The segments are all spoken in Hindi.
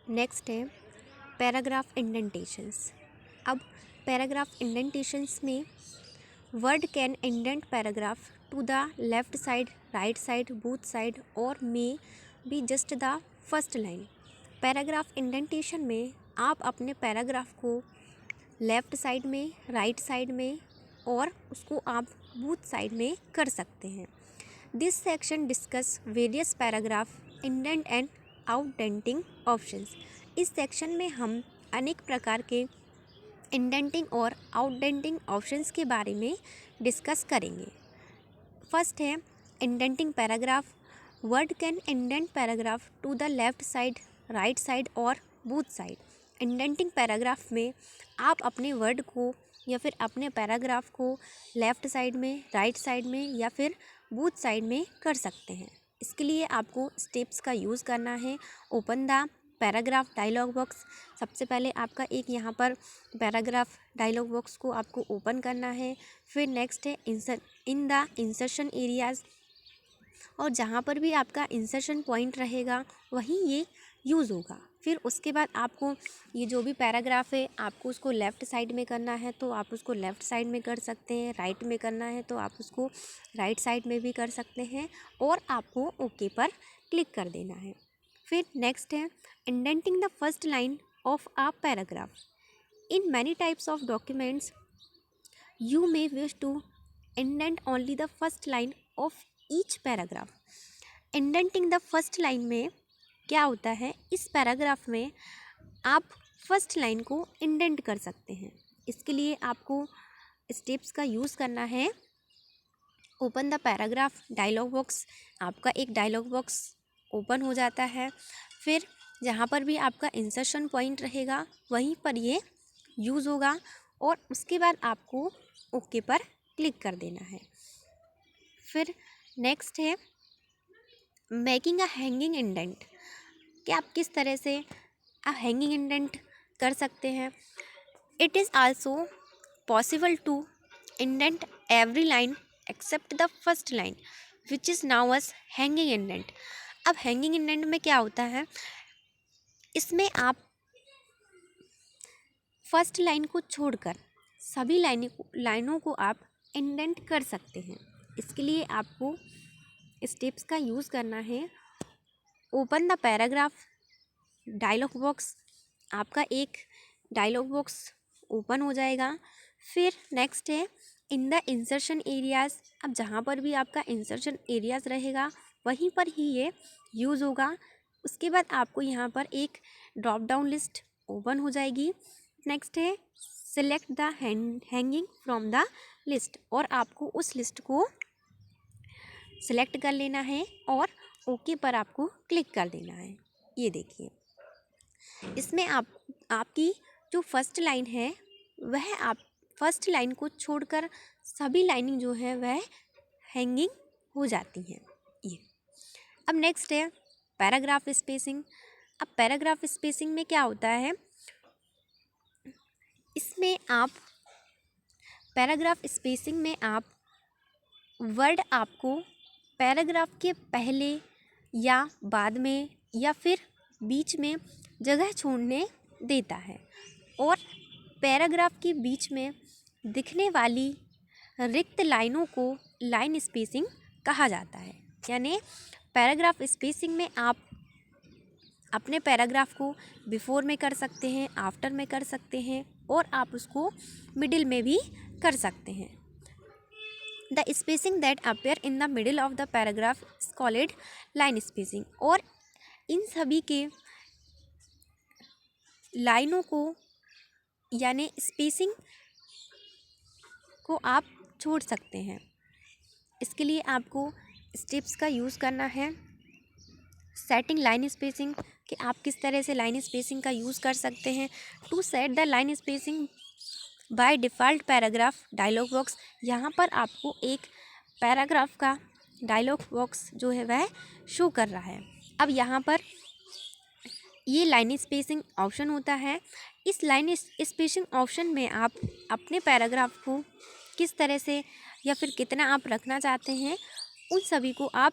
नेक्स्ट है पैराग्राफ इंडेंटेशंस। अब पैराग्राफ इंडेंटेशंस में Word can indent paragraph to the left side, right side, both side और may be just the first line. Paragraph indentation में आप अपने पैराग्राफ को लेफ़्ट साइड में, राइट साइड में और उसको आप बोथ साइड में कर सकते हैं। This section discuss various paragraph indent and outdenting options. इस सेक्शन में हम अनेक प्रकार के इंडेंटिंग और आउटडेंटिंग ऑप्शंस के बारे में डिस्कस करेंगे। फर्स्ट है indenting paragraph. Word can indent paragraph to the left side, right side और बोथ साइड। इंडेंटिंग पैराग्राफ में आप अपने वर्ड को या फिर अपने पैराग्राफ को लेफ़्ट साइड में, राइट साइड में या फिर बोथ साइड में कर सकते हैं। इसके लिए आपको स्टेप्स का यूज़ करना है। Open the paragraph dialog box. सबसे पहले आपका एक यहाँ पर पैराग्राफ डायलॉग बॉक्स को आपको ओपन करना है। फिर नेक्स्ट है इन द इंसर्शन एरियाज़, और जहाँ पर भी आपका इंसर्शन पॉइंट रहेगा वहीं ये यूज़ होगा। फिर उसके बाद आपको ये जो भी पैराग्राफ है आपको उसको लेफ़्ट साइड में करना है तो आप उसको लेफ़्ट साइड में कर सकते हैं, राइट में करना है तो आप उसको राइट साइड में भी कर सकते हैं और आपको ओके पर क्लिक कर देना है। फिर नेक्स्ट है indenting the first line of a paragraph. In many types of documents you may wish to indent only the first line of each paragraph. Indenting the first line में क्या होता है, इस पैराग्राफ में आप फर्स्ट लाइन को इंडेंट कर सकते हैं। इसके लिए आपको स्टेप्स का यूज़ करना है। Open the paragraph dialog box. आपका एक डायलॉग बॉक्स ओपन हो जाता है। फिर जहाँ पर भी आपका इंसर्शन पॉइंट रहेगा वहीं पर ये यूज़ होगा और उसके बाद आपको ओके पर क्लिक कर देना है। फिर नेक्स्ट है मेकिंग अ हैंगिंग इंडेंट, कि आप किस तरह से हैंगिंग इंडेंट कर सकते हैं। It is also possible to indent every line except the first line which is now as hanging indent. अब हैंगिंग इंडेंट में क्या होता है, इसमें आप फर्स्ट लाइन को छोड़कर सभी लाइनों को आप इंडेंट कर सकते हैं। इसके लिए आपको स्टेप्स का यूज़ करना है। Open the paragraph dialog box. आपका एक डायलॉग बॉक्स ओपन हो जाएगा। फिर नेक्स्ट है इन द इंसर्शन एरियाज़। अब जहाँ पर भी आपका इंसर्शन एरियाज़ रहेगा वहीं पर ही ये यूज़ होगा। उसके बाद आपको यहाँ पर एक ड्रॉप डाउन लिस्ट ओपन हो जाएगी। नेक्स्ट है select the hanging from the list, और आपको उस लिस्ट को सिलेक्ट कर लेना है और ओके पर आपको क्लिक कर देना है। ये देखिए इसमें आपकी जो फर्स्ट लाइन है वह आप फर्स्ट लाइन को छोड़कर सभी लाइनिंग जो है वह हैंगिंग हो जाती हैं। ये अब नेक्स्ट है पैराग्राफ स्पेसिंग। अब पैराग्राफ स्पेसिंग में क्या होता है, इसमें आप पैराग्राफ स्पेसिंग में आप वर्ड आपको पैराग्राफ के पहले या बाद में या फिर बीच में जगह छोड़ने देता है, और पैराग्राफ के बीच में दिखने वाली रिक्त लाइनों को लाइन स्पेसिंग कहा जाता है। यानी पैराग्राफ स्पेसिंग में आप अपने पैराग्राफ को बिफोर में कर सकते हैं, आफ्टर में कर सकते हैं और आप उसको मिडिल में भी कर सकते हैं। The spacing that appear in the middle of the paragraph is called line spacing. और इन सभी के लाइनों को यानी स्पेसिंग को आप छोड़ सकते हैं। इसके लिए आपको स्टेप्स का यूज़ करना है। सेटिंग लाइन स्पेसिंग, कि आप किस तरह से लाइन स्पेसिंग का यूज़ कर सकते हैं। To set the line spacing by default paragraph dialog box. यहाँ पर आपको एक पैराग्राफ का डायलॉग बॉक्स जो है वह शो कर रहा है। अब यहाँ पर ये लाइन स्पेसिंग ऑप्शन होता है। इस लाइन स्पेसिंग ऑप्शन में आप अपने पैराग्राफ को किस तरह से या फिर कितना आप रखना चाहते हैं उन सभी को आप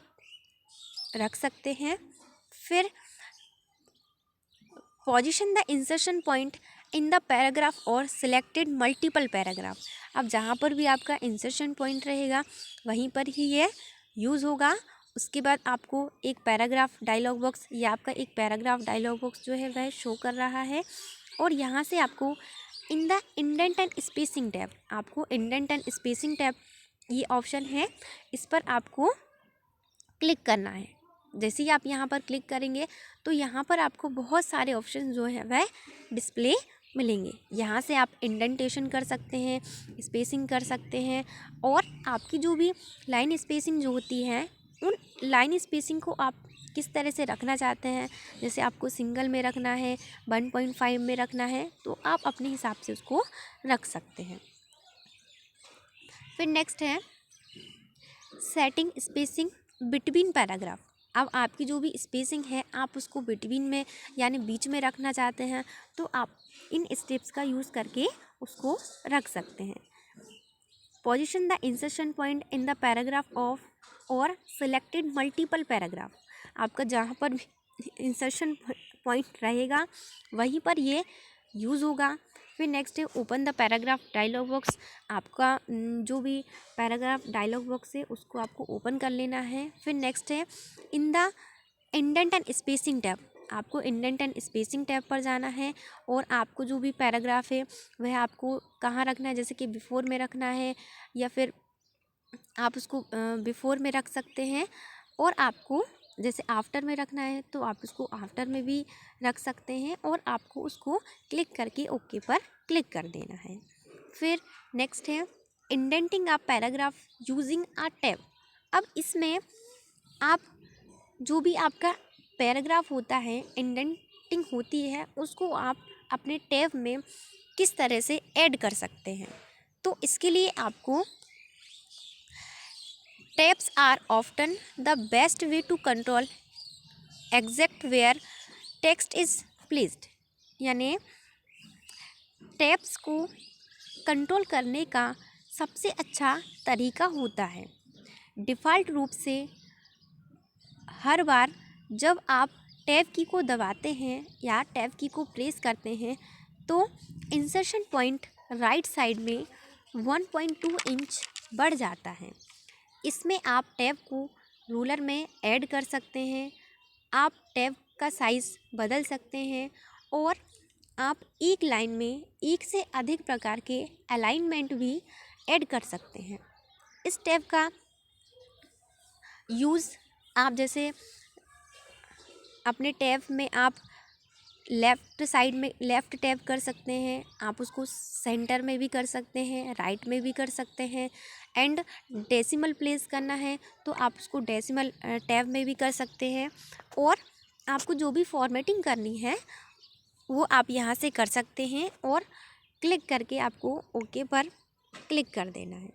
रख सकते हैं। फिर position the insertion point in the paragraph और सिलेक्टेड मल्टीपल पैराग्राफ। अब जहाँ पर भी आपका इंसर्शन पॉइंट रहेगा वहीं पर ही ये यूज़ होगा। उसके बाद आपको एक पैराग्राफ डायलॉग बॉक्स, ये आपका एक पैराग्राफ डायलॉग बॉक्स जो है वह शो कर रहा है। और यहाँ से आपको in the indent and spacing tab, आपको इंडेंट एंड स्पेसिंग टैब ये ऑप्शन है, इस पर आपको क्लिक करना है। जैसे ही आप यहाँ पर क्लिक करेंगे तो यहाँ पर आपको बहुत सारे ऑप्शन जो है वह डिस्प्ले मिलेंगे। यहाँ से आप इंडेंटेशन कर सकते हैं, स्पेसिंग कर सकते हैं, और आपकी जो भी लाइन स्पेसिंग जो होती है उन लाइन स्पेसिंग को आप किस तरह से रखना चाहते हैं, जैसे आपको सिंगल में रखना है, 1.5 में रखना है, तो आप अपने हिसाब से उसको रख सकते हैं। फिर नेक्स्ट है सेटिंग स्पेसिंग बिटवीन पैराग्राफ। अब आपकी जो भी स्पेसिंग है आप उसको बिटवीन में यानी बीच में रखना चाहते हैं तो आप इन स्टेप्स का यूज़ करके उसको रख सकते हैं। Position the insertion point in the paragraph of और सिलेक्टेड मल्टीपल पैराग्राफ। आपका जहाँ पर इंसर्शन पॉइंट रहेगा वहीं पर ये यूज़ होगा। फिर नेक्स्ट है open the paragraph dialog box. आपका जो भी पैराग्राफ डायलॉग बॉक्स है उसको आपको ओपन कर लेना है। फिर नेक्स्ट है in the indent and spacing tab, आपको इंडेंट एंड स्पेसिंग टैब पर जाना है और आपको जो भी पैराग्राफ है वह आपको कहाँ रखना है, जैसे कि बिफोर में रखना है या फिर आप उसको बिफोर में रख सकते हैं, और आपको जैसे आफ्टर में रखना है तो आप उसको आफ्टर में भी रख सकते हैं, और आपको उसको क्लिक करके ओके पर क्लिक कर देना है। फिर नेक्स्ट है indenting a paragraph using a tab. अब इसमें आप जो भी आपका पैराग्राफ होता है, इंडेंटिंग होती है, उसको आप अपने टैब में किस तरह से ऐड कर सकते हैं। तो इसके लिए आपको tabs are often the best way to control exact where text is placed, यानी टैब्स को कंट्रोल करने का सबसे अच्छा तरीका होता है। डिफ़ॉल्ट रूप से हर बार जब आप टैब की को दबाते हैं या टैब की को प्रेस करते हैं तो इंसर्शन पॉइंट राइट साइड में 1.2 इंच बढ़ जाता है। इसमें आप टैब को रूलर में ऐड कर सकते हैं, आप टैब का साइज़ बदल सकते हैं, और आप एक लाइन में एक से अधिक प्रकार के अलाइनमेंट भी ऐड कर सकते हैं। इस टैब का यूज़ आप जैसे अपने टैब में आप लेफ़्ट साइड में लेफ़्ट टैब कर सकते हैं, आप उसको सेंटर में भी कर सकते हैं, राइट में भी कर सकते हैं, एंड डेसिमल प्लेस करना है तो आप उसको डेसिमल टैब में भी कर सकते हैं, और आपको जो भी फॉर्मेटिंग करनी है वो आप यहाँ से कर सकते हैं, और क्लिक करके आपको ओके पर क्लिक कर देना है।